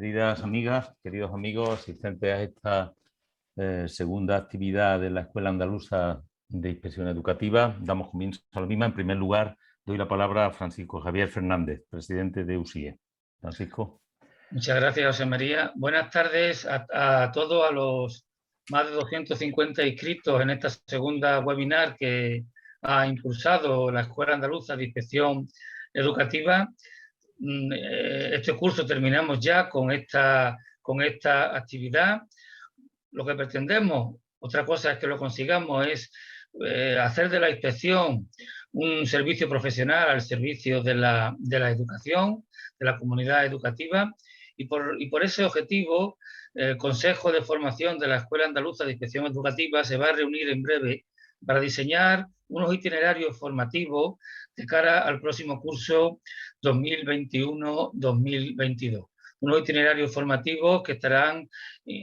queridas amigas, queridos amigos, asistentes a esta segunda actividad de la Escuela Andaluza de Inspección Educativa. Damos comienzo a la misma. En primer lugar, doy la palabra a Francisco Javier Fernández, presidente de USIE. Francisco. Muchas gracias, José María. Buenas tardes a todos, a los más de 250 inscritos en esta segunda webinar que ha impulsado la Escuela Andaluza de Inspección Educativa. Este curso terminamos ya con esta actividad. Lo que pretendemos, otra cosa es que lo consigamos, es hacer de la inspección un servicio profesional al servicio de la educación, de la comunidad educativa, y por ese objetivo el Consejo de Formación de la Escuela Andaluza de Inspección Educativa se va a reunir en breve para diseñar unos itinerarios formativos de cara al próximo curso 2021-2022. Unos itinerarios formativos que estarán,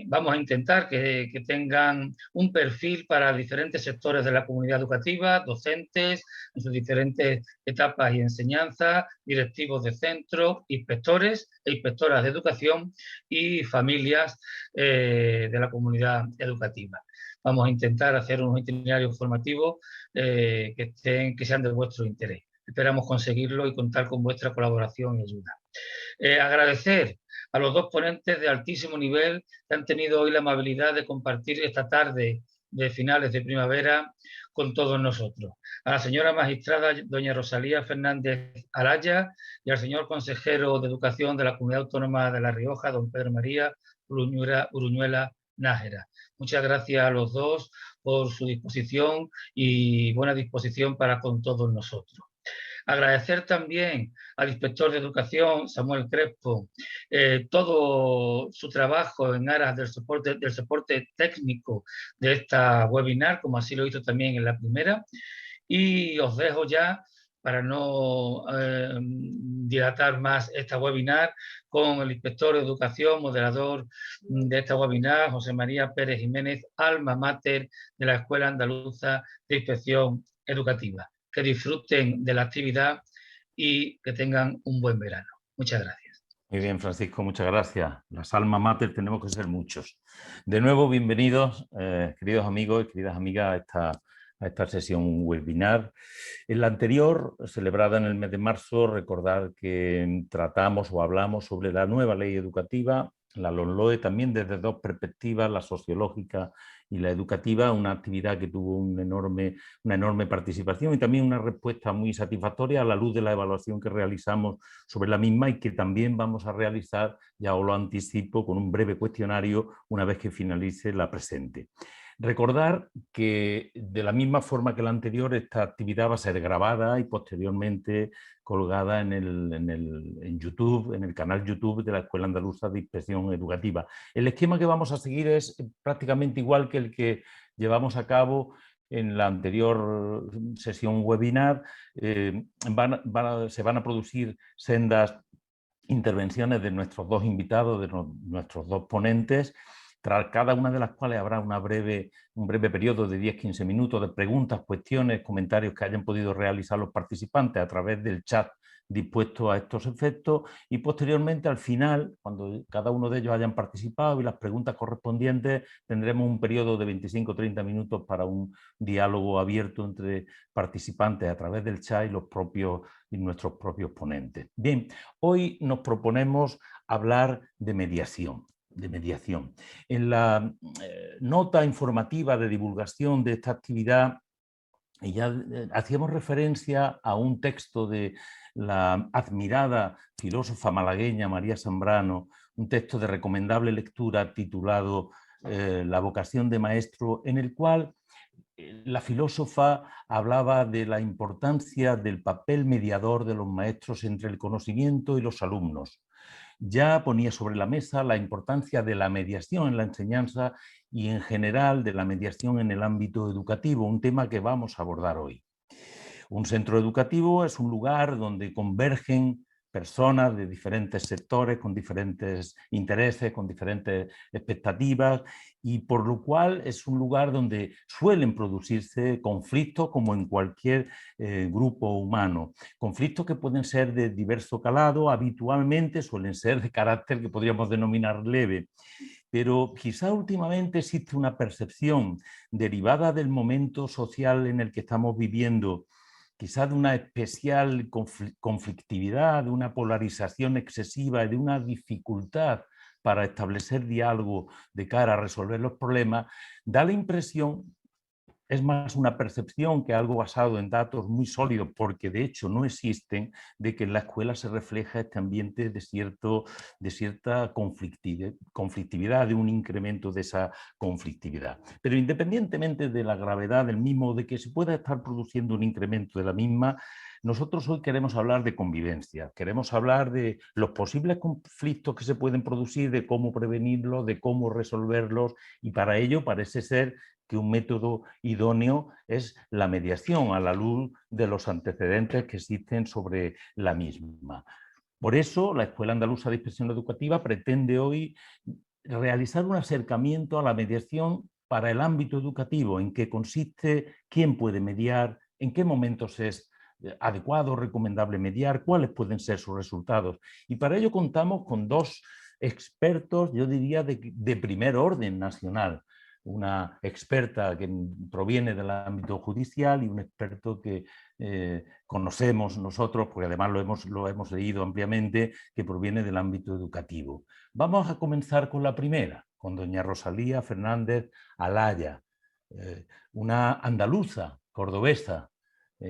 vamos a intentar que tengan un perfil para diferentes sectores de la comunidad educativa, docentes en sus diferentes etapas y enseñanzas, directivos de centros, inspectores e inspectoras de educación y familias de la comunidad educativa. Vamos a intentar hacer unos itinerarios formativos que sean de vuestro interés. Esperamos conseguirlo y contar con vuestra colaboración y ayuda. Agradecer a los dos ponentes de altísimo nivel que han tenido hoy la amabilidad de compartir esta tarde de finales de primavera con todos nosotros. A la señora magistrada doña Rosalía Fernández Araya y al señor consejero de Educación de la Comunidad Autónoma de La Rioja, don Pedro María Uruñuela Nájera. Muchas gracias a los dos por su disposición y buena disposición para con todos nosotros. Agradecer también al inspector de Educación, Samuel Crespo, todo su trabajo en aras del soporte técnico de esta webinar, como así lo hizo también en la primera. Y os dejo ya, para no dilatar más esta webinar, con el inspector de Educación, moderador de esta webinar, José María Pérez Jiménez, alma mater de la Escuela Andaluza de Inspección Educativa. Que disfruten de la actividad y que tengan un buen verano. Muchas gracias. Muy bien, Francisco, muchas gracias. Las alma mater tenemos que ser muchos. De nuevo, bienvenidos, queridos amigos y queridas amigas, a esta sesión webinar. En la anterior, celebrada en el mes de marzo, recordar que tratamos o hablamos sobre la nueva ley educativa, la LOMLOE, también desde dos perspectivas, la sociológica y la educativa, una actividad que tuvo una enorme participación y también una respuesta muy satisfactoria a la luz de la evaluación que realizamos sobre la misma y que también vamos a realizar, ya os lo anticipo, con un breve cuestionario una vez que finalice la presente. Recordar que de la misma forma que la anterior, esta actividad va a ser grabada y posteriormente colgada en YouTube, en el canal YouTube de la Escuela Andaluza de Inspección Educativa. El esquema que vamos a seguir es prácticamente igual que el que llevamos a cabo en la anterior sesión webinar. Se van a producir sendas intervenciones de nuestros dos invitados, de nuestros dos ponentes, tras cada una de las cuales habrá un breve periodo de 10-15 minutos de preguntas, cuestiones, comentarios que hayan podido realizar los participantes a través del chat dispuesto a estos efectos, y posteriormente, al final, cuando cada uno de ellos hayan participado y las preguntas correspondientes, tendremos un periodo de 25-30 minutos para un diálogo abierto entre participantes a través del chat y nuestros propios ponentes. Bien, hoy nos proponemos hablar de mediación. En la nota informativa de divulgación de esta actividad ya hacíamos referencia a un texto de la admirada filósofa malagueña María Zambrano, un texto de recomendable lectura titulado La vocación de maestro, en el cual la filósofa hablaba de la importancia del papel mediador de los maestros entre el conocimiento y los alumnos. Ya ponía sobre la mesa la importancia de la mediación en la enseñanza y en general de la mediación en el ámbito educativo, un tema que vamos a abordar hoy. Un centro educativo es un lugar donde convergen personas de diferentes sectores, con diferentes intereses, con diferentes expectativas, y por lo cual es un lugar donde suelen producirse conflictos como en cualquier grupo humano. Conflictos que pueden ser de diverso calado, habitualmente suelen ser de carácter que podríamos denominar leve, pero quizá últimamente existe una percepción derivada del momento social en el que estamos viviendo, quizá de una especial conflictividad, de una polarización excesiva y de una dificultad para establecer diálogo de cara a resolver los problemas, da la impresión, es más una percepción que algo basado en datos muy sólidos, porque de hecho no existen, de que en la escuela se refleja este ambiente de cierta conflictividad, de un incremento de esa conflictividad. Pero independientemente de la gravedad del mismo, de que se pueda estar produciendo un incremento de la misma, nosotros hoy queremos hablar de convivencia, queremos hablar de los posibles conflictos que se pueden producir, de cómo prevenirlos, de cómo resolverlos, y para ello parece ser que un método idóneo es la mediación a la luz de los antecedentes que existen sobre la misma. Por eso, la Escuela Andaluza de Inspección Educativa pretende hoy realizar un acercamiento a la mediación para el ámbito educativo, en qué consiste, quién puede mediar, en qué momentos es adecuado, recomendable mediar, cuáles pueden ser sus resultados. Y para ello contamos con dos expertos, yo diría, de primer orden nacional. Una experta que proviene del ámbito judicial y un experto que conocemos nosotros, porque además lo hemos leído ampliamente, que proviene del ámbito educativo. Vamos a comenzar con la primera, con doña Rosalía Fernández Alaya, una andaluza, cordobesa,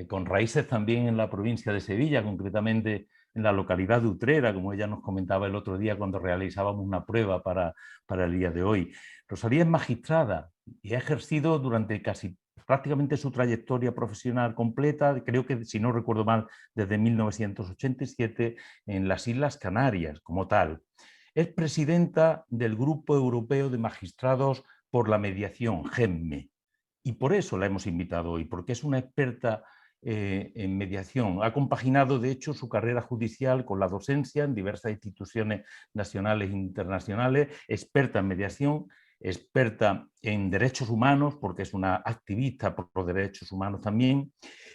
con raíces también en la provincia de Sevilla, concretamente en la localidad de Utrera, como ella nos comentaba el otro día cuando realizábamos una prueba para el día de hoy. Rosalía es magistrada y ha ejercido durante casi prácticamente su trayectoria profesional completa, creo que, si no recuerdo mal, desde 1987 en las Islas Canarias como tal. Es presidenta del Grupo Europeo de Magistrados por la Mediación, GEMME, y por eso la hemos invitado hoy, porque es una experta en mediación. Ha compaginado, de hecho, su carrera judicial con la docencia en diversas instituciones nacionales e internacionales, experta en mediación, experta en derechos humanos, porque es una activista por los derechos humanos también,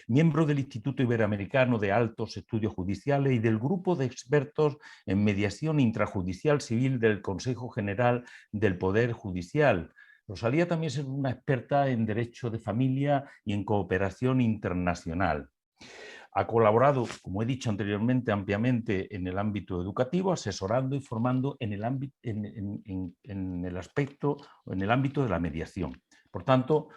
miembro del Instituto Iberoamericano de Altos Estudios Judiciales y del Grupo de Expertos en Mediación Intrajudicial Civil del Consejo General del Poder Judicial. Rosalía también es una experta en derecho de familia y en cooperación internacional. Ha colaborado, como he dicho anteriormente, ampliamente en el ámbito educativo, asesorando y formando en el aspecto, en el ámbito de la mediación. Por tanto,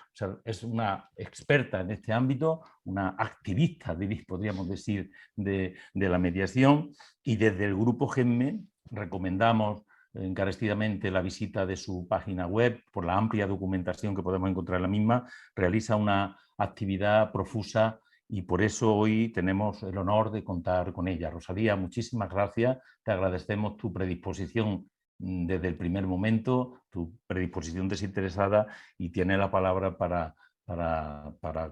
es una experta en este ámbito, una activista, podríamos decir, de la mediación, y desde el Grupo GEMME recomendamos encarecidamente la visita de su página web por la amplia documentación que podemos encontrar en la misma. Realiza una actividad profusa y por eso hoy tenemos el honor de contar con ella. Rosalía, muchísimas gracias. Te agradecemos tu predisposición desde el primer momento, tu predisposición desinteresada, y tienes la palabra para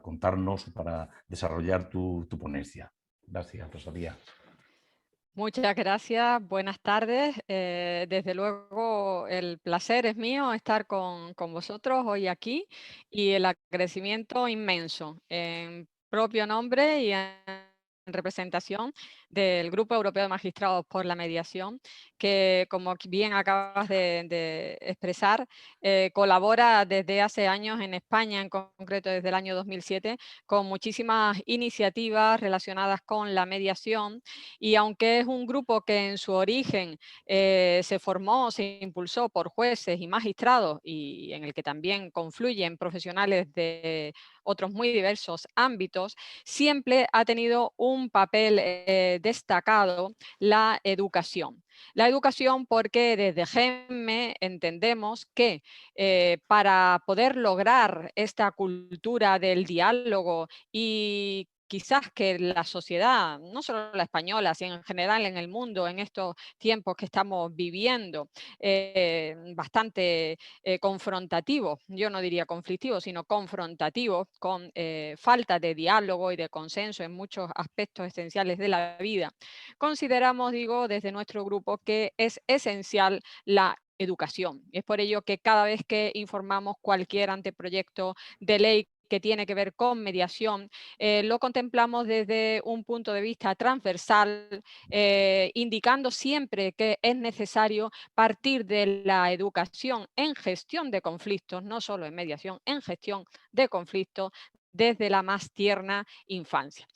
contarnos, para desarrollar tu ponencia. Gracias, Rosalía. Muchas gracias, buenas tardes. Desde luego el placer es mío estar con vosotros hoy aquí y el agradecimiento inmenso en propio nombre y en representación del Grupo Europeo de Magistrados por la Mediación, que, como bien acabas de expresar, colabora desde hace años en España, en concreto desde el año 2007, con muchísimas iniciativas relacionadas con la mediación. Y aunque es un grupo que en su origen se formó, se impulsó por jueces y magistrados, y en el que también confluyen profesionales de otros muy diversos ámbitos, siempre ha tenido un papel destacado la educación. La educación, porque desde GEMME entendemos que para poder lograr esta cultura del diálogo y quizás que la sociedad, no solo la española, sino en general en el mundo, en estos tiempos que estamos viviendo, bastante confrontativos, yo no diría conflictivos, sino confrontativos, con falta de diálogo y de consenso en muchos aspectos esenciales de la vida, consideramos, digo, desde nuestro grupo que es esencial la educación. Es por ello que cada vez que informamos cualquier anteproyecto de ley que tiene que ver con mediación, lo contemplamos desde un punto de vista transversal, indicando siempre que es necesario partir de la educación en gestión de conflictos, no solo en mediación, en gestión de conflictos desde la más tierna infancia.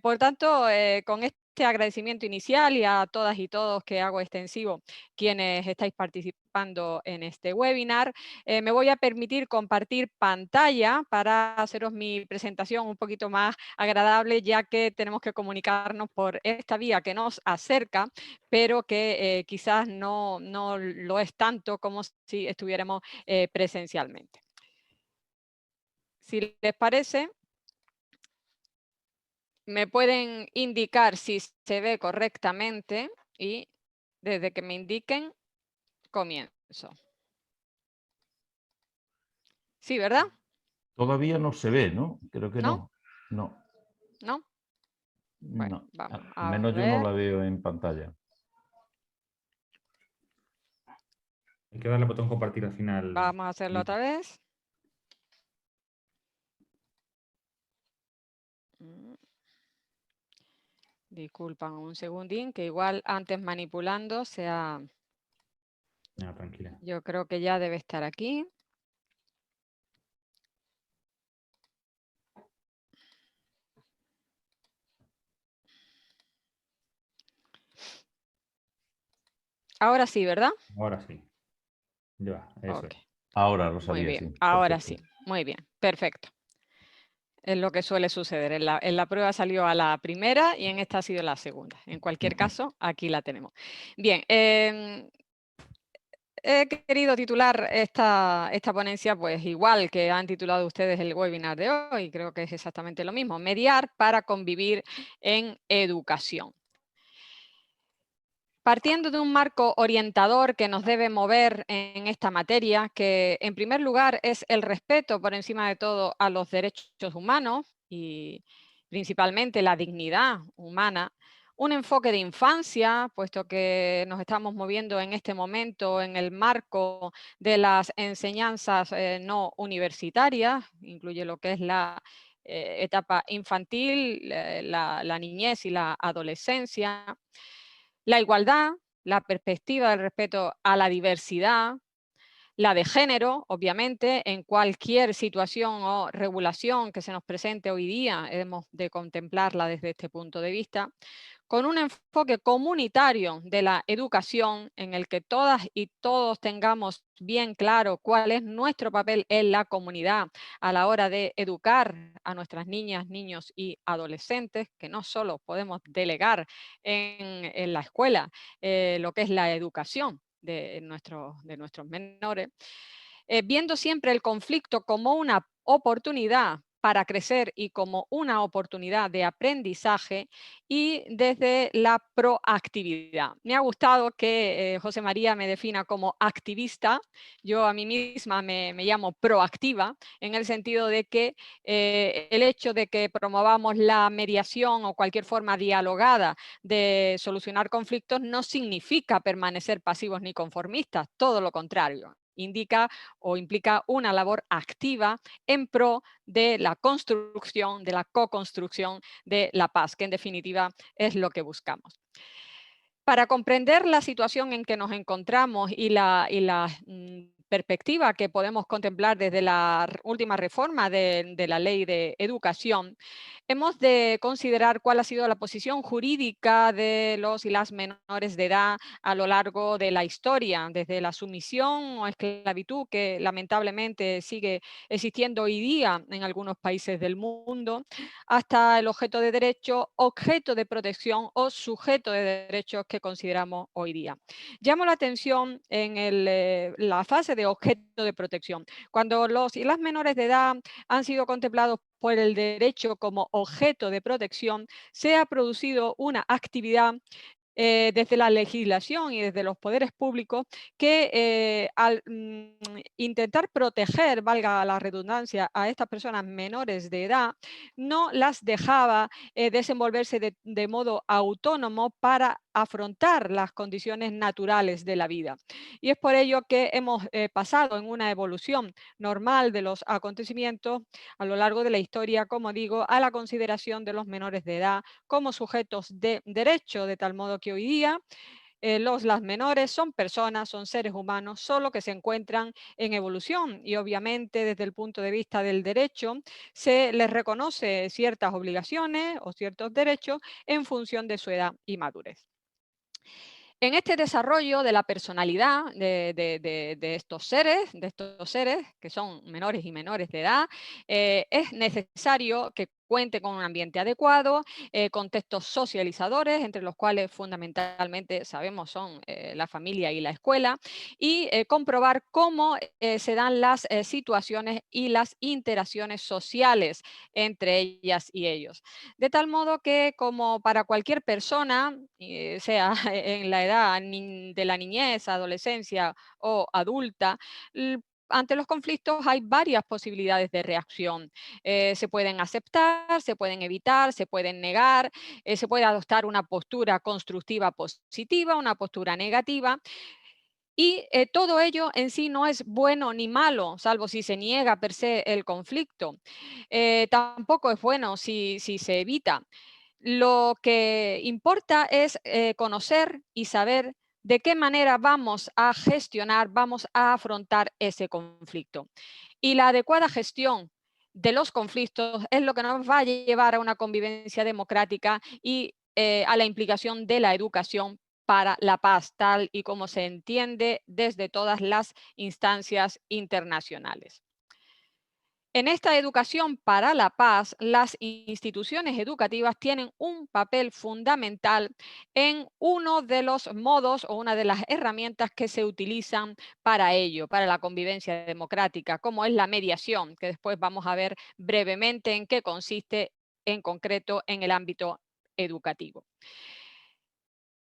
Por tanto, con este agradecimiento inicial y a todas y todos que hago extensivo quienes estáis participando en este webinar, me voy a permitir compartir pantalla para haceros mi presentación un poquito más agradable, ya que tenemos que comunicarnos por esta vía que nos acerca, pero que quizás no lo es tanto como si estuviéramos presencialmente. Si les parece, me pueden indicar si se ve correctamente y desde que me indiquen, comienzo. Sí, ¿verdad? Todavía no se ve, ¿no? Creo que ¿No? no. ¿No? Bueno, No. vamos Al a menos yo no ver. la veo en pantalla. Hay que darle al botón compartir al final. Vamos a hacerlo otra vez. Disculpan un segundín, que igual antes manipulando sea... No, tranquila. Yo creo que ya debe estar aquí. Ahora sí, ¿verdad? Ahora sí. Ya, eso Ok. es. Ahora, Muy Rosalía, bien, sí. ahora Perfecto. sí. Muy bien, perfecto. Es lo que suele suceder. En la prueba salió a la primera y en esta ha sido la segunda. En cualquier caso, aquí la tenemos. Bien, he querido titular esta ponencia, pues igual que han titulado ustedes el webinar de hoy, creo que es exactamente lo mismo, mediar para convivir en educación. Partiendo de un marco orientador que nos debe mover en esta materia, que en primer lugar es el respeto por encima de todo a los derechos humanos y principalmente la dignidad humana, un enfoque de infancia, puesto que nos estamos moviendo en este momento en el marco de las enseñanzas no universitarias, incluye lo que es la etapa infantil, la niñez y la adolescencia. La igualdad, la perspectiva del respeto a la diversidad, la de género, obviamente, en cualquier situación o regulación que se nos presente hoy día, hemos de contemplarla desde este punto de vista, con un enfoque comunitario de la educación en el que todas y todos tengamos bien claro cuál es nuestro papel en la comunidad a la hora de educar a nuestras niñas, niños y adolescentes, que no solo podemos delegar en la escuela lo que es la educación de nuestros menores, viendo siempre el conflicto como una oportunidad para crecer y como una oportunidad de aprendizaje y desde la proactividad. Me ha gustado que José María me defina como activista. Yo a mí misma me llamo proactiva, en el sentido de que el hecho de que promovamos la mediación o cualquier forma dialogada de solucionar conflictos no significa permanecer pasivos ni conformistas, todo lo contrario. Indica o implica una labor activa en pro de la construcción, de la co-construcción de la paz, que en definitiva es lo que buscamos. Para comprender la situación en que nos encontramos y la perspectiva que podemos contemplar desde la última reforma de la Ley de Educación, hemos de considerar cuál ha sido la posición jurídica de los y las menores de edad a lo largo de la historia, desde la sumisión o esclavitud que lamentablemente sigue existiendo hoy día en algunos países del mundo, hasta el objeto de derecho, objeto de protección o sujeto de derechos que consideramos hoy día. Llamo la atención en la fase de objeto de protección. Cuando los y las menores de edad han sido contemplados por el derecho como objeto de protección, se ha producido una actividad desde la legislación y desde los poderes públicos que al intentar proteger, valga la redundancia, a estas personas menores de edad, no las dejaba desenvolverse de modo autónomo para afrontar las condiciones naturales de la vida. Y es por ello que hemos pasado en una evolución normal de los acontecimientos a lo largo de la historia, como digo, a la consideración de los menores de edad como sujetos de derecho, de tal modo que hoy día las menores son personas, son seres humanos, solo que se encuentran en evolución y obviamente desde el punto de vista del derecho se les reconoce ciertas obligaciones o ciertos derechos en función de su edad y madurez. En este desarrollo de la personalidad de estos seres, que son menores y menores de edad, es necesario que cuente con un ambiente adecuado, contextos socializadores, entre los cuales fundamentalmente sabemos son la familia y la escuela, y comprobar cómo se dan las situaciones y las interacciones sociales entre ellas y ellos. De tal modo que, como para cualquier persona, sea en la edad de la niñez, adolescencia o adulta, ante los conflictos hay varias posibilidades de reacción. Se pueden aceptar, se pueden evitar, se pueden negar, se puede adoptar una postura constructiva positiva, una postura negativa. Y todo ello en sí no es bueno ni malo, salvo si se niega per se el conflicto. Tampoco es bueno si se evita. Lo que importa es conocer y saber de qué manera vamos a gestionar, vamos a afrontar ese conflicto. Y la adecuada gestión de los conflictos es lo que nos va a llevar a una convivencia democrática y a la implicación de la educación para la paz, tal y como se entiende desde todas las instancias internacionales. En esta educación para la paz, las instituciones educativas tienen un papel fundamental en uno de los modos o una de las herramientas que se utilizan para ello, para la convivencia democrática, como es la mediación, que después vamos a ver brevemente en qué consiste en concreto en el ámbito educativo.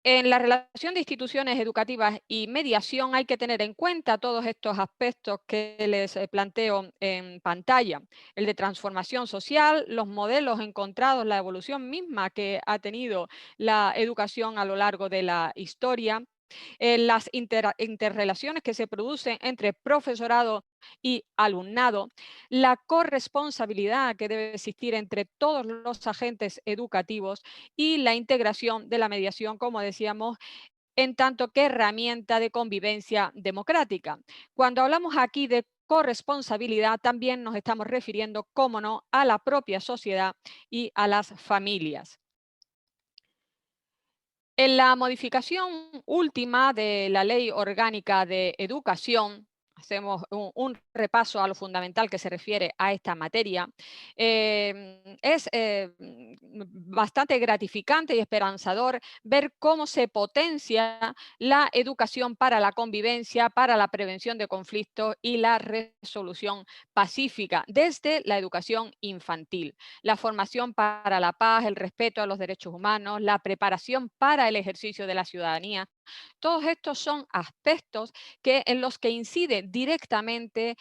En la relación de instituciones educativas y mediación hay que tener en cuenta todos estos aspectos que les planteo en pantalla. El de transformación social, los modelos encontrados, la evolución misma que ha tenido la educación a lo largo de la historia, las interrelaciones que se producen entre profesorado y alumnado, la corresponsabilidad que debe existir entre todos los agentes educativos y la integración de la mediación, como decíamos, en tanto que herramienta de convivencia democrática. Cuando hablamos aquí de corresponsabilidad, también nos estamos refiriendo, cómo no, a la propia sociedad y a las familias. En la modificación última de la Ley Orgánica de Educación, hacemos un repaso a lo fundamental que se refiere a esta materia, es bastante gratificante y esperanzador ver cómo se potencia la educación para la convivencia, para la prevención de conflictos y la resolución pacífica desde la educación infantil, la formación para la paz, el respeto a los derechos humanos, la preparación para el ejercicio de la ciudadanía. Todos estos son aspectos en los que incide directamente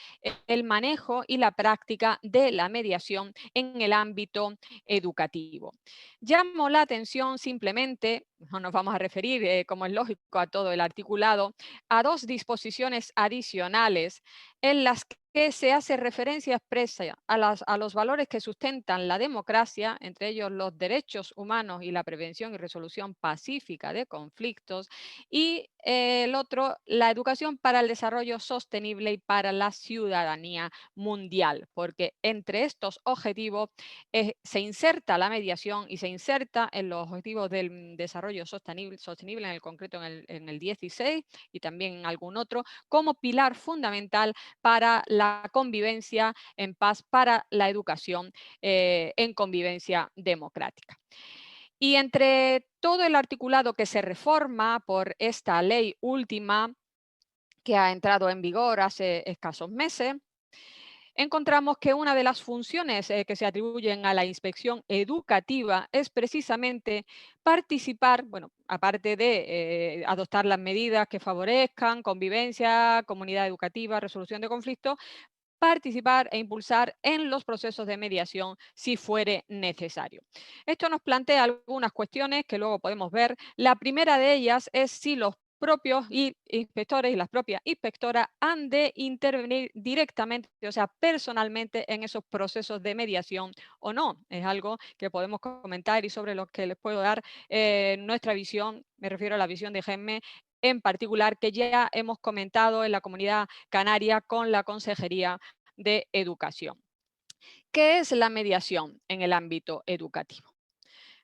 el manejo y la práctica de la mediación en el ámbito educativo. Llamo la atención simplemente, no nos vamos a referir, como es lógico, a todo el articulado, a dos disposiciones adicionales en las que se hace referencia expresa a los valores que sustentan la democracia, entre ellos los derechos humanos y la prevención y resolución pacífica de conflictos, y el otro, la educación para el desarrollo sostenible y para la ciudadanía mundial, porque entre estos objetivos se inserta la mediación y se inserta en los objetivos del desarrollo sostenible en el concreto en el 16 y también en algún otro, como pilar fundamental para la convivencia en paz, para la educación en convivencia democrática. Y entre todo el articulado que se reforma por esta ley última, que ha entrado en vigor hace escasos meses, encontramos que una de las funciones que se atribuyen a la inspección educativa es precisamente participar, bueno, aparte de adoptar las medidas que favorezcan convivencia, comunidad educativa, resolución de conflictos, participar e impulsar en los procesos de mediación si fuere necesario. Esto nos plantea algunas cuestiones que luego podemos ver. La primera de ellas es si los propios inspectores y las propias inspectoras han de intervenir directamente, o sea, personalmente en esos procesos de mediación o no. Es algo que podemos comentar y sobre lo que les puedo dar nuestra visión, me refiero a la visión de GEMME en particular, que ya hemos comentado en la Comunidad Canaria con la Consejería de Educación. ¿Qué es la mediación en el ámbito educativo?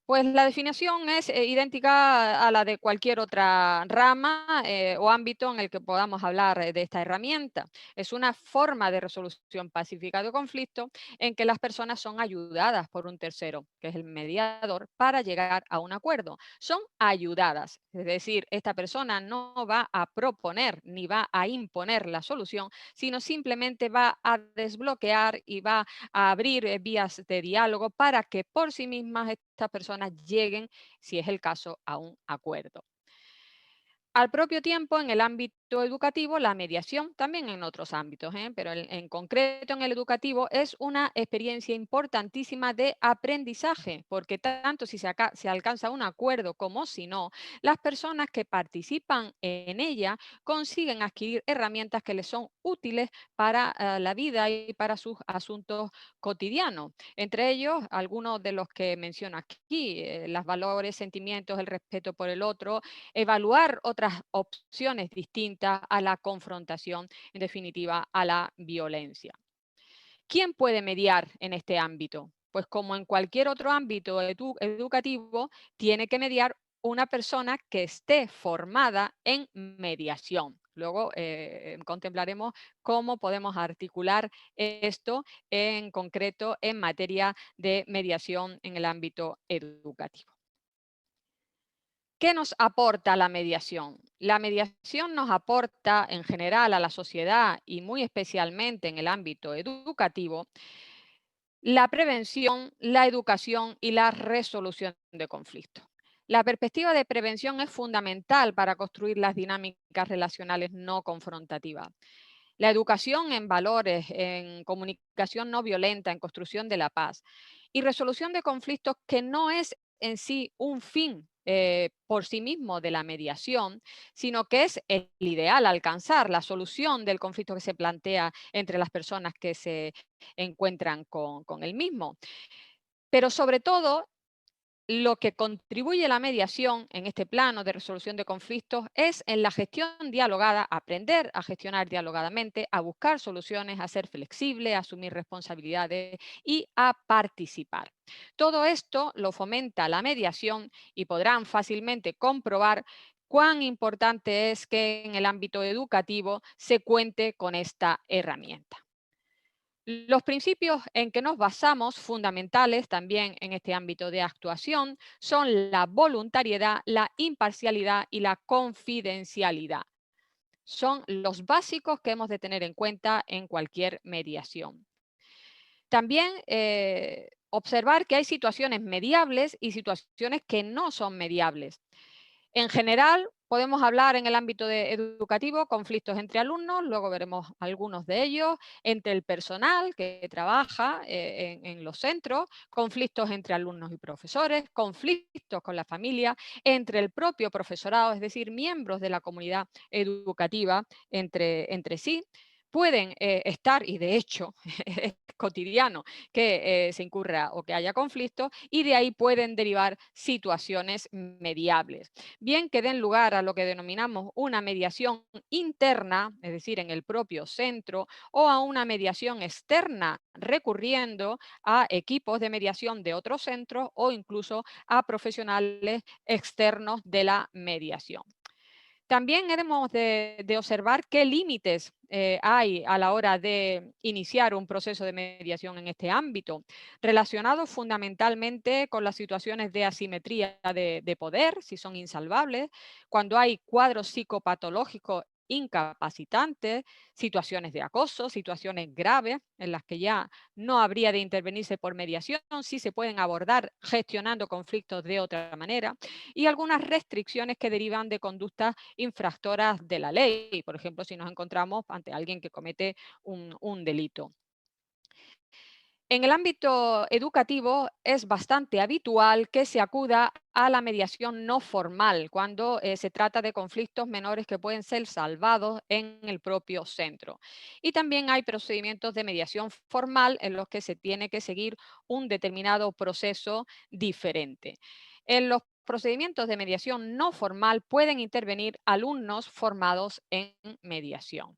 Pues la definición es idéntica a la de cualquier otra rama o ámbito en el que podamos hablar de esta herramienta. Es una forma de resolución pacífica de conflicto en que las personas son ayudadas por un tercero, que es el mediador, para llegar a un acuerdo. Son ayudadas, es decir, esta persona no va a proponer ni va a imponer la solución, sino simplemente va a desbloquear y va a abrir vías de diálogo para que por sí mismas estas personas lleguen, si es el caso, a un acuerdo. Al propio tiempo, en el ámbito educativo, la mediación, también en otros ámbitos, pero en concreto en el educativo, es una experiencia importantísima de aprendizaje, porque tanto si se alcanza un acuerdo como si no, las personas que participan en ella consiguen adquirir herramientas que les son útiles para la vida y para sus asuntos cotidianos. Entre ellos, algunos de los que menciono aquí, los valores, sentimientos, el respeto por el otro, evaluar otras opciones distintas a la confrontación, en definitiva, a la violencia. ¿Quién puede mediar en este ámbito? Pues como en cualquier otro ámbito educativo, tiene que mediar una persona que esté formada en mediación. Luego contemplaremos cómo podemos articular esto en concreto en materia de mediación en el ámbito educativo. ¿Qué nos aporta la mediación? La mediación nos aporta en general a la sociedad y muy especialmente en el ámbito educativo la prevención, la educación y la resolución de conflictos. La perspectiva de prevención es fundamental para construir las dinámicas relacionales no confrontativas. La educación en valores, en comunicación no violenta, en construcción de la paz y resolución de conflictos que no es en sí un fin por sí mismo de la mediación, sino que es el ideal alcanzar la solución del conflicto que se plantea entre las personas que se encuentran con el mismo. Pero sobre todo, lo que contribuye a la mediación en este plano de resolución de conflictos es en la gestión dialogada, aprender a gestionar dialogadamente, a buscar soluciones, a ser flexible, a asumir responsabilidades y a participar. Todo esto lo fomenta la mediación y podrán fácilmente comprobar cuán importante es que en el ámbito educativo se cuente con esta herramienta. Los principios en que nos basamos, fundamentales también en este ámbito de actuación, son la voluntariedad, la imparcialidad y la confidencialidad. Son los básicos que hemos de tener en cuenta en cualquier mediación. También observar que hay situaciones mediables y situaciones que no son mediables. En general, podemos hablar en el ámbito educativo, conflictos entre alumnos, luego veremos algunos de ellos, entre el personal que trabaja en los centros, conflictos entre alumnos y profesores, conflictos con la familia, entre el propio profesorado, es decir, miembros de la comunidad educativa entre sí. Pueden estar, y de hecho es cotidiano que se incurra o que haya conflictos, y de ahí pueden derivar situaciones mediables. Bien que den lugar a lo que denominamos una mediación interna, es decir, en el propio centro, o a una mediación externa, recurriendo a equipos de mediación de otros centros o incluso a profesionales externos de la mediación. También hemos de observar qué límites hay a la hora de iniciar un proceso de mediación en este ámbito, relacionados fundamentalmente con las situaciones de asimetría de poder, si son insalvables, cuando hay cuadros psicopatológicos incapacitantes, situaciones de acoso, situaciones graves en las que ya no habría de intervenirse por mediación, sí se pueden abordar gestionando conflictos de otra manera, y algunas restricciones que derivan de conductas infractoras de la ley, por ejemplo, si nos encontramos ante alguien que comete un delito. En el ámbito educativo es bastante habitual que se acuda a la mediación no formal cuando se trata de conflictos menores que pueden ser salvados en el propio centro. Y también hay procedimientos de mediación formal en los que se tiene que seguir un determinado proceso diferente. En los procedimientos de mediación no formal pueden intervenir alumnos formados en mediación.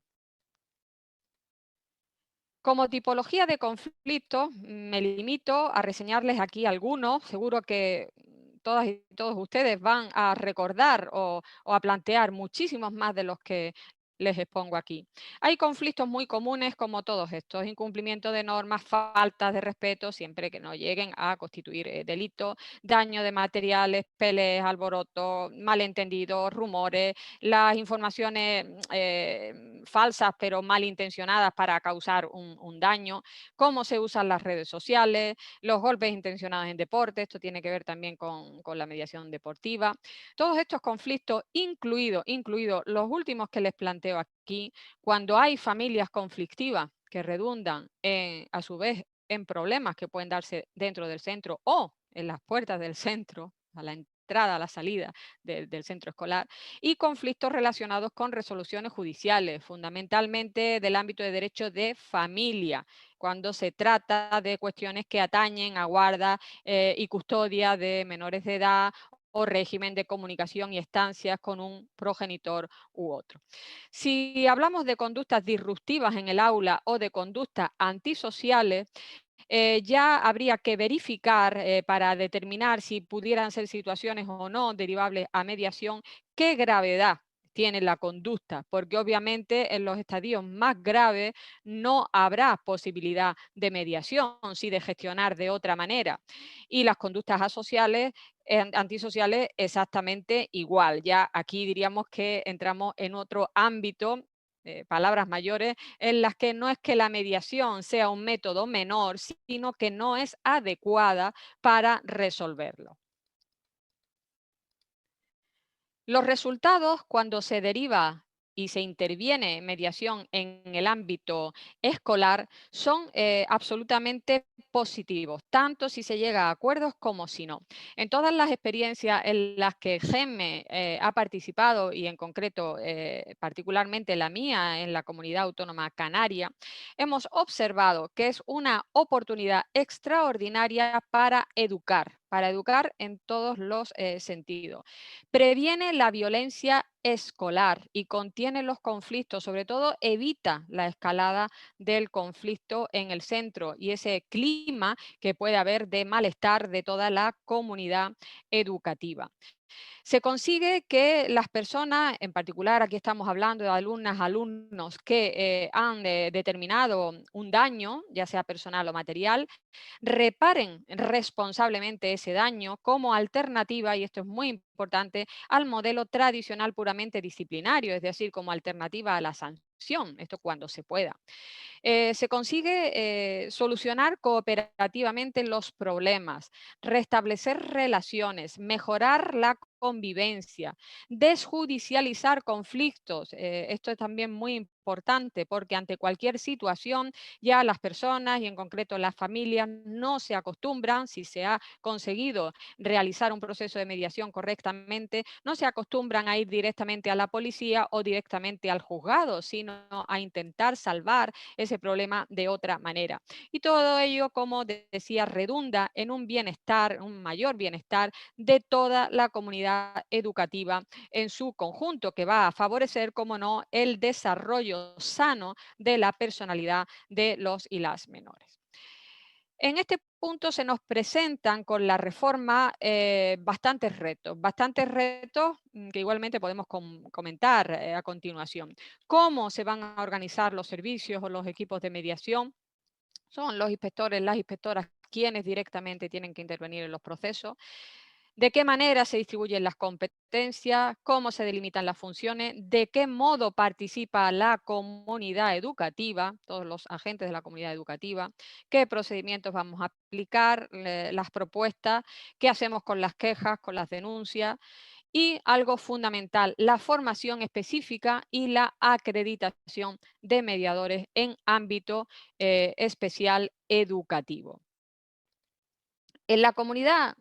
Como tipología de conflictos, me limito a reseñarles aquí algunos. Seguro que todas y todos ustedes van a recordar o a plantear muchísimos más de los que les expongo aquí. Hay conflictos muy comunes como todos estos: incumplimiento de normas, faltas de respeto, siempre que no lleguen a constituir delito, daño de materiales, peleas, alboroto, malentendidos, rumores, las informaciones falsas pero malintencionadas para causar un daño, cómo se usan las redes sociales, los golpes intencionados en deporte. Esto tiene que ver también con la mediación deportiva. Todos estos conflictos, incluidos los últimos que les planteo aquí, cuando hay familias conflictivas que redundan a su vez en problemas que pueden darse dentro del centro o en las puertas del centro, a la entrada, a la salida del centro escolar, y conflictos relacionados con resoluciones judiciales, fundamentalmente del ámbito de derecho de familia, cuando se trata de cuestiones que atañen a guarda y custodia de menores de edad o régimen de comunicación y estancias con un progenitor u otro. Si hablamos de conductas disruptivas en el aula o de conductas antisociales, ya habría que verificar para determinar si pudieran ser situaciones o no derivables a mediación, qué gravedad tiene la conducta, porque obviamente en los estadios más graves no habrá posibilidad de mediación, sí de gestionar de otra manera. Y las conductas asociales, antisociales, exactamente igual. Ya aquí diríamos que entramos en otro ámbito, palabras mayores, en las que no es que la mediación sea un método menor, sino que no es adecuada para resolverlo. Los resultados cuando se deriva y se interviene mediación en el ámbito escolar son absolutamente positivos, tanto si se llega a acuerdos como si no. En todas las experiencias en las que GEMME ha participado, y en concreto particularmente la mía en la Comunidad Autónoma Canaria, hemos observado que es una oportunidad extraordinaria para educar en todos los sentidos. Previene la violencia escolar y contiene los conflictos, sobre todo evita la escalada del conflicto en el centro y ese clima que puede haber de malestar de toda la comunidad educativa. Se consigue que las personas, en particular aquí estamos hablando de alumnas, alumnos que han determinado un daño, ya sea personal o material, reparen responsablemente ese daño como alternativa, y esto es muy importante, al modelo tradicional puramente disciplinario, es decir, como alternativa a la sanción, esto cuando se pueda. Se consigue solucionar cooperativamente los problemas, restablecer relaciones, mejorar la convivencia, desjudicializar conflictos. Esto es también muy importante porque ante cualquier situación ya las personas y en concreto las familias no se acostumbran, si se ha conseguido realizar un proceso de mediación correctamente, no se acostumbran a ir directamente a la policía o directamente al juzgado, sino a intentar salvar ese problema de otra manera. Y todo ello, como decía, redunda en un bienestar, un mayor bienestar de toda la comunidad educativa en su conjunto, que va a favorecer, como no, el desarrollo sano de la personalidad de los y las menores. En este punto se nos presentan con la reforma bastantes retos que igualmente podemos comentar a continuación. ¿Cómo se van a organizar los servicios o los equipos de mediación? Son los inspectores, las inspectoras quienes directamente tienen que intervenir en los procesos. de qué manera se distribuyen las competencias, cómo se delimitan las funciones, de qué modo participa la comunidad educativa, todos los agentes de la comunidad educativa, qué procedimientos vamos a aplicar, las propuestas, qué hacemos con las quejas, con las denuncias y algo fundamental, la formación específica y la acreditación de mediadores en ámbito especial educativo. En la comunidad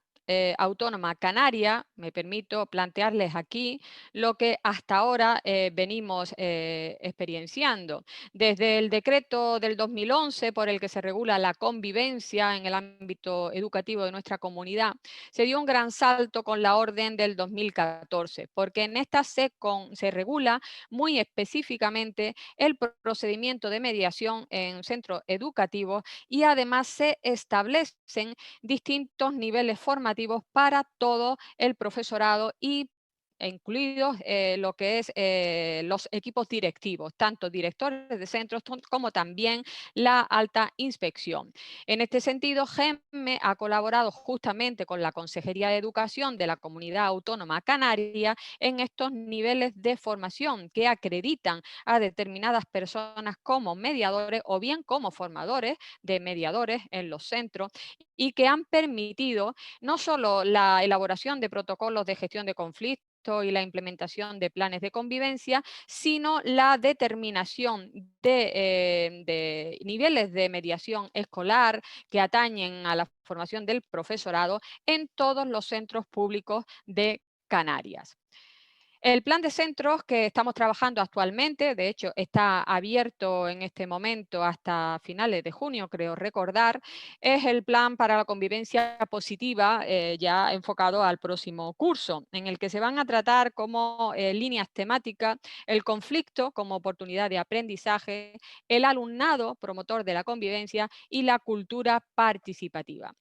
autónoma canaria, me permito plantearles aquí lo que hasta ahora venimos experienciando. Desde el decreto del 2011 por el que se regula la convivencia en el ámbito educativo de nuestra comunidad, se dio un gran salto con la orden del 2014, porque en esta se regula muy específicamente el procedimiento de mediación en centros educativos y además se establecen distintos niveles formativos para todo el profesorado y incluidos lo que es los equipos directivos, tanto directores de centros como también la alta inspección. En este sentido, GEMME ha colaborado justamente con la Consejería de Educación de la Comunidad Autónoma Canaria en estos niveles de formación que acreditan a determinadas personas como mediadores o bien como formadores de mediadores en los centros y que han permitido no solo la elaboración de protocolos de gestión de conflictos y la implementación de planes de convivencia, sino la determinación de niveles de mediación escolar que atañen a la formación del profesorado en todos los centros públicos de Canarias. El plan de centros que estamos trabajando actualmente, de hecho, está abierto en este momento hasta finales de junio, creo recordar, es el plan para la convivencia positiva ya enfocado al próximo curso, en el que se van a tratar como líneas temáticas el conflicto como oportunidad de aprendizaje, el alumnado promotor de la convivencia y la cultura participativa.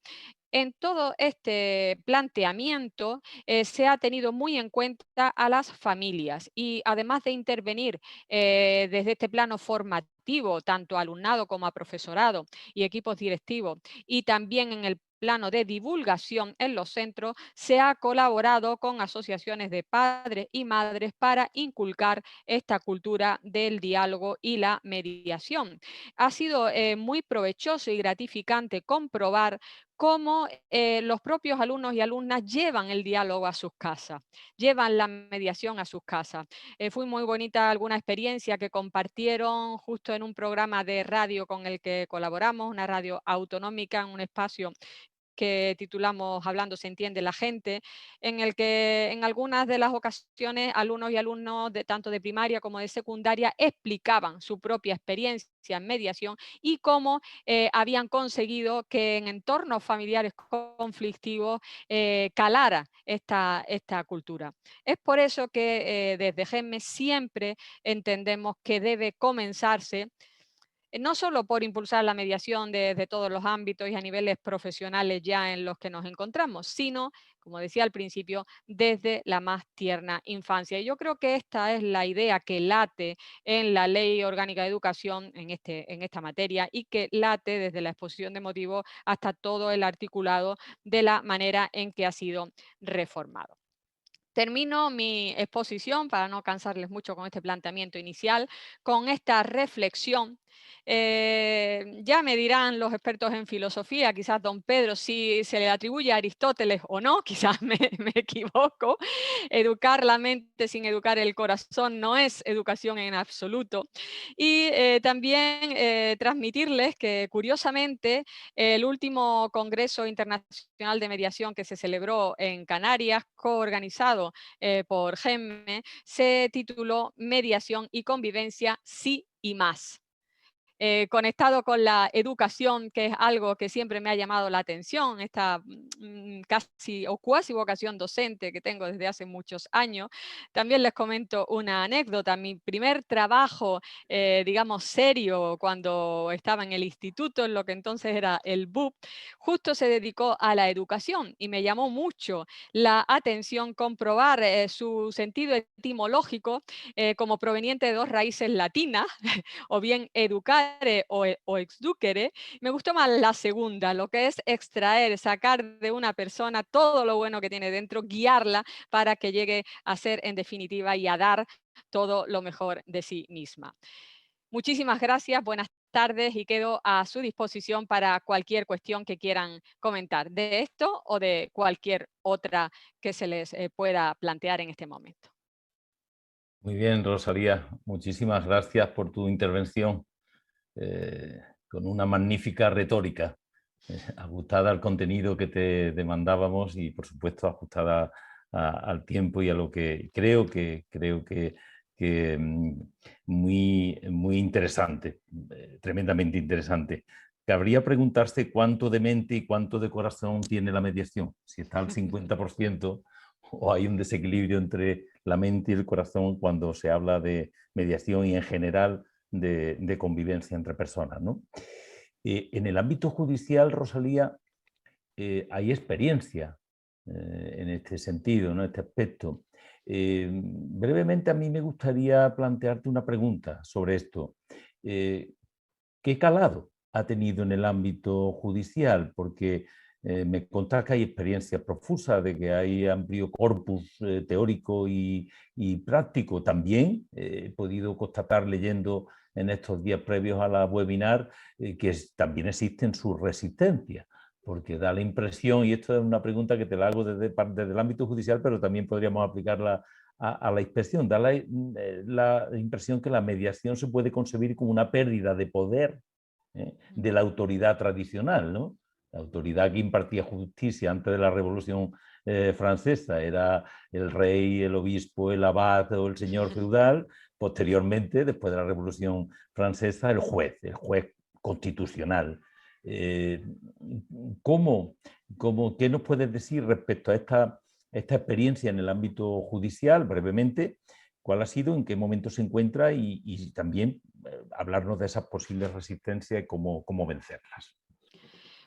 En todo este planteamiento se ha tenido muy en cuenta a las familias y además de intervenir desde este plano formativo, tanto a alumnado como a profesorado y equipos directivos, y también en el plano de divulgación en los centros, se ha colaborado con asociaciones de padres y madres para inculcar esta cultura del diálogo y la mediación. Ha sido muy provechoso y gratificante comprobar cómo los propios alumnos y alumnas llevan el diálogo a sus casas, llevan la mediación a sus casas. Fue muy bonita alguna experiencia que compartieron justo en un programa de radio con el que colaboramos, una radio autonómica en un espacio que titulamos Hablando se entiende la gente, en el que en algunas de las ocasiones alumnos y alumnos de tanto de primaria como de secundaria explicaban su propia experiencia en mediación y cómo habían conseguido que en entornos familiares conflictivos calara esta cultura. Es por eso que desde GEMME siempre entendemos que debe comenzarse no solo por impulsar la mediación desde todos los ámbitos y a niveles profesionales ya en los que nos encontramos, sino, como decía al principio, desde la más tierna infancia. Y yo creo que esta es la idea que late en la Ley Orgánica de Educación en esta materia y que late desde la exposición de motivos hasta todo el articulado de la manera en que ha sido reformado. Termino mi exposición, para no cansarles mucho con este planteamiento inicial, con esta reflexión. Ya me dirán los expertos en filosofía, quizás don Pedro, si se le atribuye a Aristóteles o no, quizás me equivoco. Educar la mente sin educar el corazón no es educación en absoluto. Y también transmitirles que, curiosamente, el último Congreso Internacional de Mediación que se celebró en Canarias, coorganizado por GEMME, se tituló Mediación y convivencia, sí y más. Conectado con la educación, que es algo que siempre me ha llamado la atención, esta casi o cuasi vocación docente que tengo desde hace muchos años. También les comento una anécdota. Mi primer trabajo, digamos, serio, cuando estaba en el instituto, en lo que entonces era el BUP, justo se dedicó a la educación y me llamó mucho la atención comprobar su sentido etimológico como proveniente de dos raíces latinas, o bien educar ducere o ex ducere, me gustó más la segunda, lo que es extraer, sacar de una persona todo lo bueno que tiene dentro, guiarla para que llegue a ser en definitiva y a dar todo lo mejor de sí misma. Muchísimas gracias, buenas tardes y quedo a su disposición para cualquier cuestión que quieran comentar de esto o de cualquier otra que se les pueda plantear en este momento. Muy bien, Rosalía, muchísimas gracias por tu intervención con una magnífica retórica, ajustada al contenido que te demandábamos y, por supuesto, ajustada al tiempo y a lo que creo que muy interesante, tremendamente interesante. Cabría preguntarse cuánto de mente y cuánto de corazón tiene la mediación, si está al 50% o hay un desequilibrio entre la mente y el corazón cuando se habla de mediación y en general de convivencia entre personas, ¿no? En el ámbito judicial, Rosalía, hay experiencia en este sentido, ¿no? En este aspecto. Brevemente, a mí me gustaría plantearte una pregunta sobre esto. ¿Qué calado ha tenido en el ámbito judicial? Porque me contas que hay experiencia profusa, de que hay amplio corpus teórico y práctico. También he podido constatar leyendo en estos días previos a la webinar que también existen sus resistencias, porque da la impresión, y esto es una pregunta que te la hago desde el ámbito judicial, pero también podríamos aplicarla a la inspección, da la impresión que la mediación se puede concebir como una pérdida de poder de la autoridad tradicional, ¿no? La autoridad que impartía justicia antes de la Revolución Francesa era el rey, el obispo, el abad o el señor feudal. Posteriormente, después de la Revolución Francesa, el juez constitucional. ¿Qué nos puedes decir respecto a esta experiencia en el ámbito judicial, brevemente? ¿Cuál ha sido, en qué momento se encuentra y también hablarnos de esas posibles resistencias y cómo vencerlas?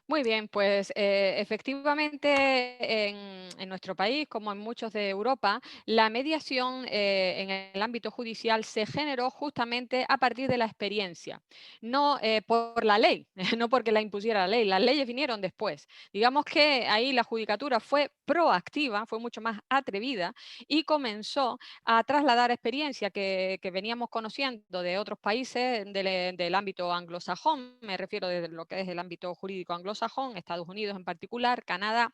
Muy bien, pues efectivamente en nuestro país, como en muchos de Europa, la mediación en el ámbito judicial se generó justamente a partir de la experiencia, no por la ley, no porque la impusiera la ley, las leyes vinieron después. Digamos que ahí la judicatura fue proactiva, fue mucho más atrevida y comenzó a trasladar experiencia que veníamos conociendo de otros países del ámbito anglosajón, me refiero de lo que es el ámbito jurídico anglosajón, Estados Unidos en particular, Canadá,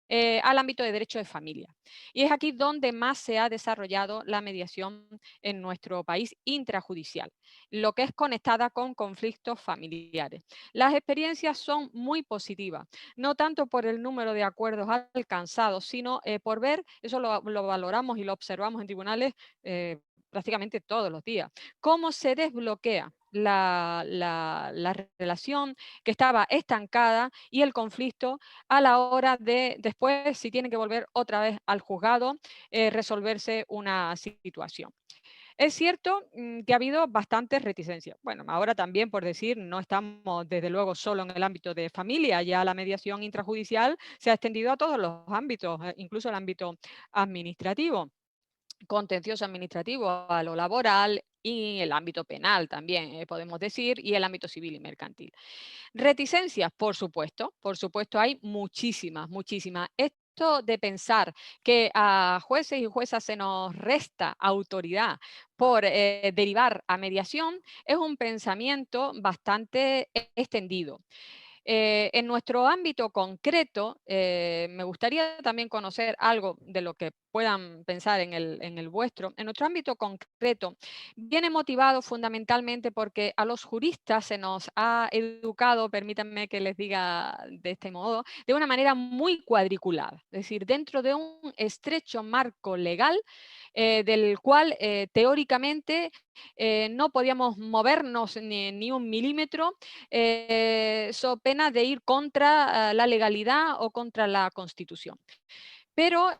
al ámbito de derecho de familia. Y es aquí donde más se ha desarrollado la mediación en nuestro país intrajudicial, lo que es conectada con conflictos familiares. Las experiencias son muy positivas, no tanto por el número de acuerdos alcanzados, sino por ver, eso lo valoramos y lo observamos en tribunales prácticamente todos los días, cómo se desbloquea la relación que estaba estancada y el conflicto a la hora de después, si tienen que volver otra vez al juzgado, resolverse una situación. Es cierto que ha habido bastantes reticencias. Bueno, ahora también, por decir, no estamos desde luego solo en el ámbito de familia, ya la mediación intrajudicial se ha extendido a todos los ámbitos, incluso el ámbito administrativo, contencioso administrativo, a lo laboral y el ámbito penal también, podemos decir, y el ámbito civil y mercantil. Reticencias, por supuesto hay muchísimas, muchísimas. Esto de pensar que a jueces y juezas se nos resta autoridad por derivar a mediación es un pensamiento bastante extendido. En nuestro ámbito concreto, me gustaría también conocer algo de lo que puedan pensar en el vuestro. En nuestro ámbito concreto, viene motivado fundamentalmente porque a los juristas se nos ha educado, permítanme que les diga de este modo, de una manera muy cuadriculada. Es decir, dentro de un estrecho marco legal del cual teóricamente no podíamos movernos ni un milímetro, so pena de ir contra la legalidad o contra la Constitución. Pero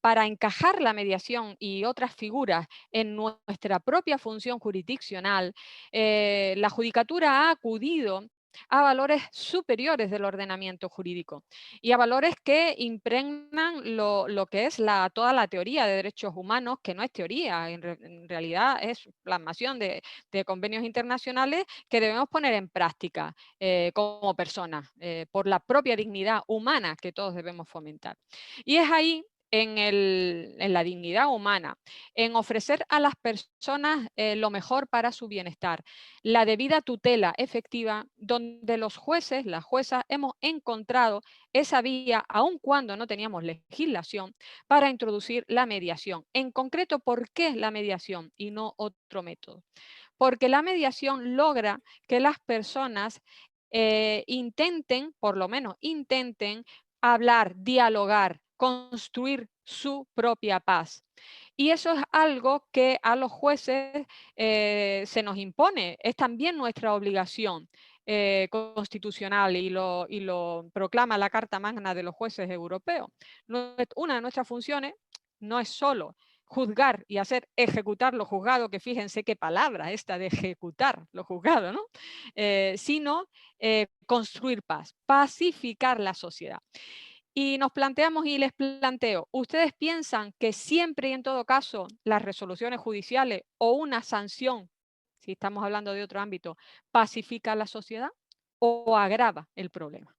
para encajar la mediación y otras figuras en nuestra propia función jurisdiccional, la Judicatura ha acudido a valores superiores del ordenamiento jurídico y a valores que impregnan lo que es toda la teoría de derechos humanos, que no es teoría, en realidad es plasmación de convenios internacionales que debemos poner en práctica como personas, por la propia dignidad humana que todos debemos fomentar. Y es ahí, en la dignidad humana, en ofrecer a las personas lo mejor para su bienestar, la debida tutela efectiva, donde los jueces, las juezas, hemos encontrado esa vía, aun cuando no teníamos legislación, para introducir la mediación. En concreto, ¿por qué la mediación y no otro método? Porque la mediación logra que las personas intenten, por lo menos intenten, hablar, dialogar, construir su propia paz. Y eso es algo que a los jueces se nos impone, es también nuestra obligación constitucional y lo proclama la Carta Magna de los Jueces Europeos. Una de nuestras funciones no es solo juzgar y hacer ejecutar lo juzgado, que fíjense qué palabra esta de ejecutar lo juzgado, ¿no? Sino construir paz, pacificar la sociedad. Y nos planteamos y les planteo, ¿ustedes piensan que siempre y en todo caso las resoluciones judiciales o una sanción, si estamos hablando de otro ámbito, pacifica la sociedad o agrava el problema?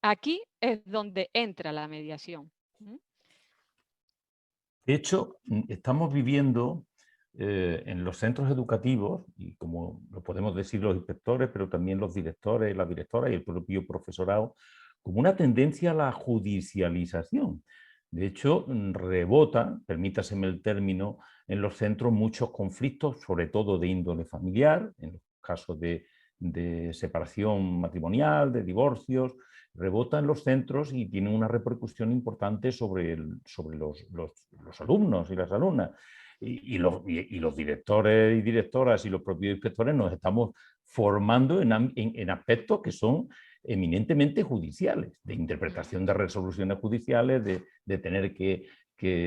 Aquí es donde entra la mediación. De hecho, estamos viviendo en los centros educativos, y como lo podemos decir los inspectores, pero también los directores, las directoras y el propio profesorado, como una tendencia a la judicialización. De hecho, rebota, permítaseme el término, en los centros muchos conflictos, sobre todo de índole familiar, en los casos de separación matrimonial, de divorcios, rebota en los centros y tiene una repercusión importante sobre los alumnos y las alumnas. Y los directores y directoras y los propios inspectores nos estamos formando en aspectos que son eminentemente judiciales, de interpretación de resoluciones judiciales, de tener que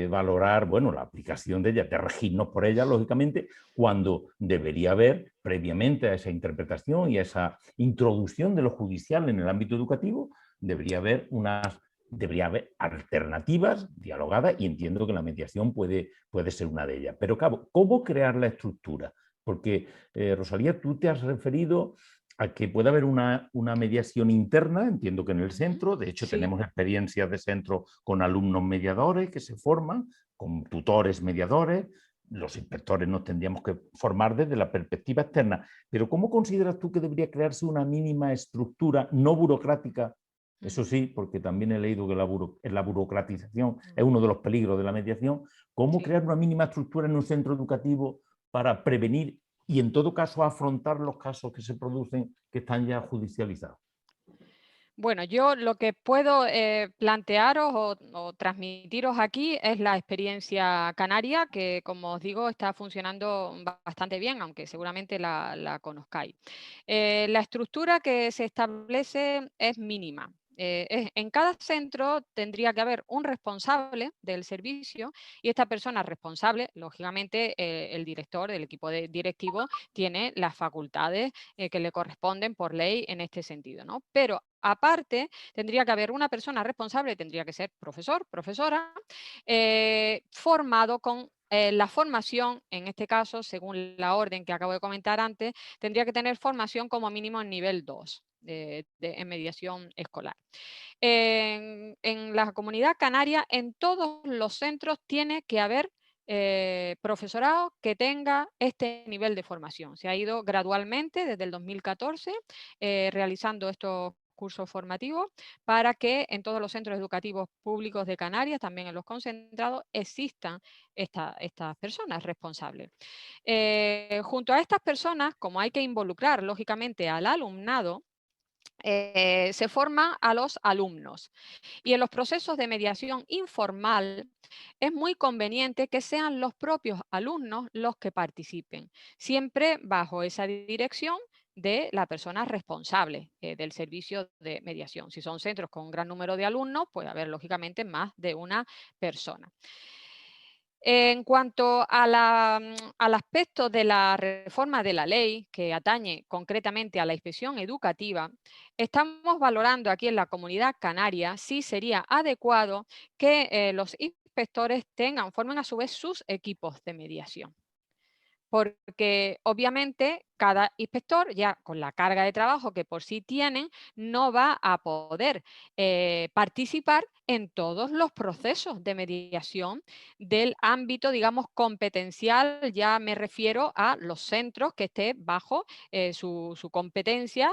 valorar, bueno, la aplicación de ellas, de regirnos por ellas, lógicamente, cuando debería haber, previamente a esa interpretación y a esa introducción de lo judicial en el ámbito educativo, debería haber alternativas dialogadas, y entiendo que la mediación puede ser una de ellas. Pero, claro, ¿cómo crear la estructura? Porque, Rosalía, tú te has referido a que puede haber una mediación interna, entiendo que en el centro, de hecho Sí. tenemos experiencias de centro con alumnos mediadores que se forman, con tutores mediadores, los inspectores nos tendríamos que formar desde la perspectiva externa. Pero ¿cómo consideras tú que debería crearse una mínima estructura no burocrática? Eso sí, porque también he leído que la burocratización es uno de los peligros de la mediación. ¿Cómo Sí. crear una mínima estructura en un centro educativo para prevenir y, en todo caso, afrontar los casos que se producen que están ya judicializados? Bueno, yo lo que puedo plantearos o transmitiros aquí es la experiencia canaria, que como os digo está funcionando bastante bien, aunque seguramente la conozcáis. La estructura que se establece es mínima. En cada centro tendría que haber un responsable del servicio y esta persona responsable, lógicamente el director del equipo directivo tiene las facultades que le corresponden por ley en este sentido, ¿no? Pero aparte, tendría que haber una persona responsable, tendría que ser profesor, profesora, formado con la formación, en este caso, según la orden que acabo de comentar antes, tendría que tener formación como mínimo en nivel 2 en mediación escolar. En la comunidad canaria, en todos los centros tiene que haber profesorado que tenga este nivel de formación. Se ha ido gradualmente desde el 2014 realizando estos cursos formativos para que en todos los centros educativos públicos de Canarias, también en los concentrados, existan estas personas responsables. Junto a estas personas, como hay que involucrar lógicamente al alumnado, se forma a los alumnos. Y en los procesos de mediación informal es muy conveniente que sean los propios alumnos los que participen, siempre bajo esa dirección de la persona responsable del servicio de mediación. Si son centros con un gran número de alumnos, puede haber lógicamente más de una persona. En cuanto al aspecto de la reforma de la ley que atañe concretamente a la inspección educativa, estamos valorando aquí en la Comunidad Canaria si sería adecuado que los inspectores formen a su vez sus equipos de mediación. Porque obviamente cada inspector, ya con la carga de trabajo que por sí tienen, no va a poder participar en todos los procesos de mediación del ámbito, digamos, competencial. Ya me refiero a los centros que esté bajo su competencia,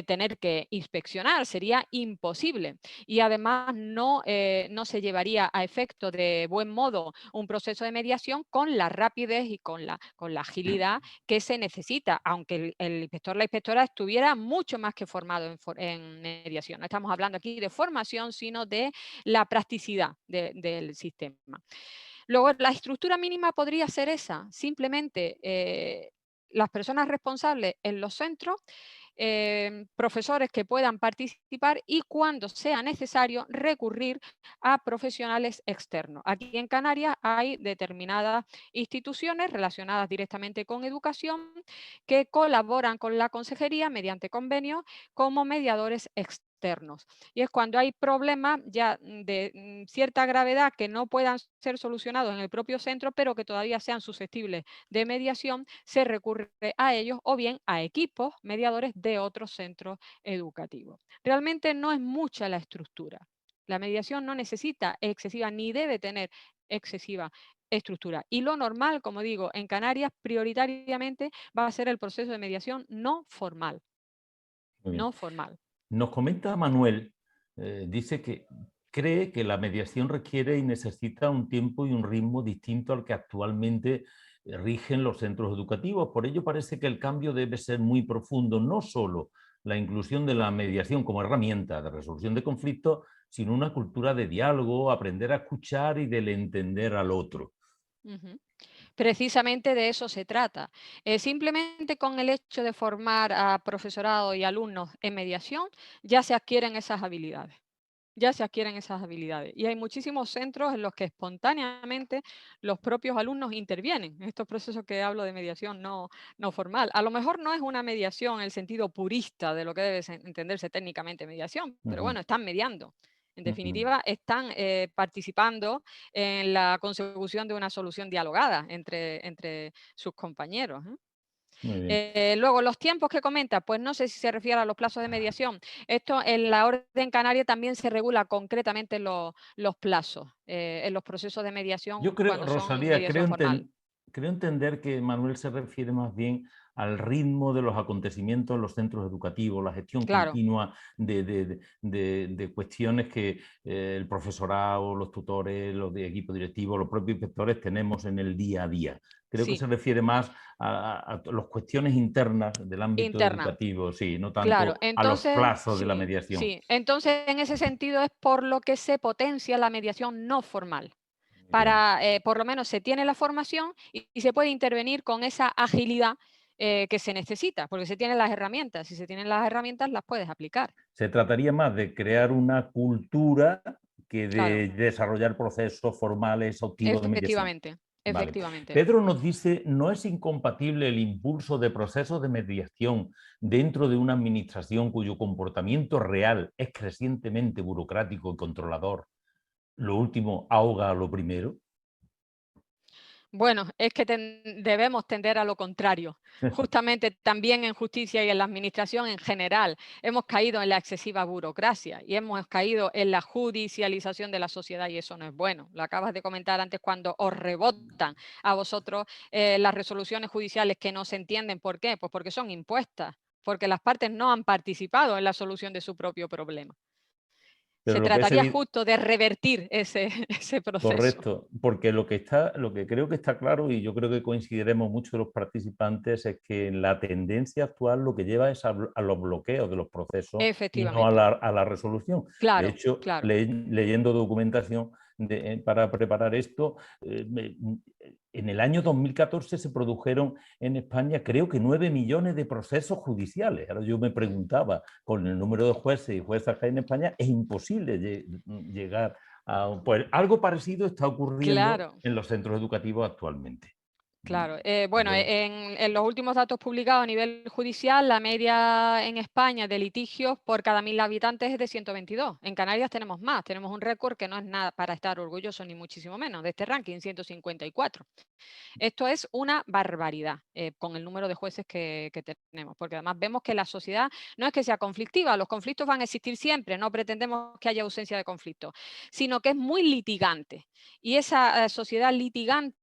tener que inspeccionar, sería imposible. Y además no se llevaría a efecto de buen modo un proceso de mediación con la rapidez y con la agilidad que se necesita, aunque el inspector o la inspectora estuviera mucho más que formado en mediación. No estamos hablando aquí de formación, sino de la practicidad del sistema. Luego, la estructura mínima podría ser esa, simplemente las personas responsables en los centros, profesores que puedan participar y cuando sea necesario recurrir a profesionales externos. Aquí en Canarias hay determinadas instituciones relacionadas directamente con educación que colaboran con la consejería mediante convenios como mediadores externos. Y es cuando hay problemas ya de cierta gravedad que no puedan ser solucionados en el propio centro, pero que todavía sean susceptibles de mediación, se recurre a ellos o bien a equipos mediadores de otros centros educativos. Realmente no es mucha la estructura. La mediación no necesita excesiva ni debe tener excesiva estructura. Y lo normal, como digo, en Canarias prioritariamente va a ser el proceso de mediación no formal. Muy bien. No formal. Nos comenta Manuel, dice que cree que la mediación requiere y necesita un tiempo y un ritmo distinto al que actualmente rigen los centros educativos. Por ello parece que el cambio debe ser muy profundo, no solo la inclusión de la mediación como herramienta de resolución de conflictos, sino una cultura de diálogo, aprender a escuchar y del entender al otro. Precisamente de eso se trata. Simplemente con el hecho de formar a profesorado y alumnos en mediación, ya se adquieren esas habilidades. Ya se adquieren esas habilidades. Y hay muchísimos centros en los que espontáneamente los propios alumnos intervienen en estos procesos que hablo de mediación no formal. A lo mejor no es una mediación en el sentido purista de lo que debe entenderse técnicamente mediación, pero bueno, están mediando. En definitiva, están participando en la consecución de una solución dialogada entre sus compañeros. Muy bien. Luego, los tiempos que comenta, pues no sé si se refiere a los plazos de mediación. Esto en la orden canaria también se regula concretamente los plazos en los procesos de mediación Yo creo, cuando son Rosalía, mediación formal. creo entender que Manuel se refiere más bien al ritmo de los acontecimientos en los centros educativos, la gestión Claro. continua de cuestiones que el profesorado, los tutores, los de equipo directivo, los propios inspectores tenemos en el día a día. Creo que Sí. se refiere más a las cuestiones internas del ámbito educativo, sí, no tanto Claro, a los entonces, plazos de la mediación. sí. Entonces, en ese sentido es por lo que se potencia la mediación no formal. Para, por lo menos se tiene la formación y se puede intervenir con esa agilidad que se necesita, porque se tienen las herramientas. Si se tienen las herramientas, las puedes aplicar. Se trataría más de crear una cultura que Claro, de desarrollar procesos formales exhaustivos de mediación. efectivamente, Vale. efectivamente. Pedro nos dice, ¿no es incompatible el impulso de procesos de mediación dentro de una administración cuyo comportamiento real es crecientemente burocrático y controlador? Lo último ahoga a lo primero. Bueno, es que debemos tender a lo contrario. Justamente también en justicia y en la administración en general hemos caído en la excesiva burocracia y hemos caído en la judicialización de la sociedad y eso no es bueno. Lo acabas de comentar antes cuando os rebotan a vosotros las resoluciones judiciales que no se entienden. ¿Por qué? Pues porque son impuestas, porque las partes no han participado en la solución de su propio problema. Pero Se lo que es trataría justo de revertir ese proceso. Correcto, porque lo que creo que está claro, y yo creo que coincidiremos muchos de los participantes, es que la tendencia actual lo que lleva es a los bloqueos de los procesos y no Efectivamente. a la resolución. De Claro, hecho, claro. leyendo documentación para preparar esto, en el año 2014 se produjeron en España creo que 9 millones de procesos judiciales. Ahora yo me preguntaba, con el número de jueces y juezas que hay en España, es imposible llegar Pues algo parecido está ocurriendo Claro. en los centros educativos actualmente. Claro. Bueno, Bueno. en los últimos datos publicados a nivel judicial, la media en España de litigios por cada 1.000 habitantes es de 122. En Canarias tenemos más, tenemos un récord que no es nada para estar orgulloso ni muchísimo menos de este ranking, 154. Esto es una barbaridad con el número de jueces que tenemos, porque además vemos que la sociedad no es que sea conflictiva, los conflictos van a existir siempre, no pretendemos que haya ausencia de conflicto, sino que es muy litigante. Y esa sociedad litigante,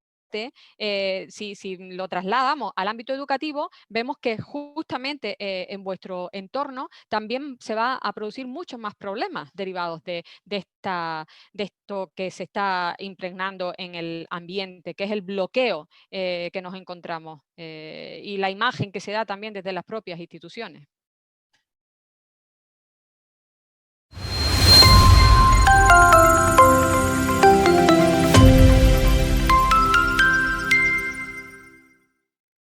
si lo trasladamos al ámbito educativo, vemos que justamente en vuestro entorno también se va a producir muchos más problemas derivados de esto que se está impregnando en el ambiente, que es el bloqueo que nos encontramos y la imagen que se da también desde las propias instituciones.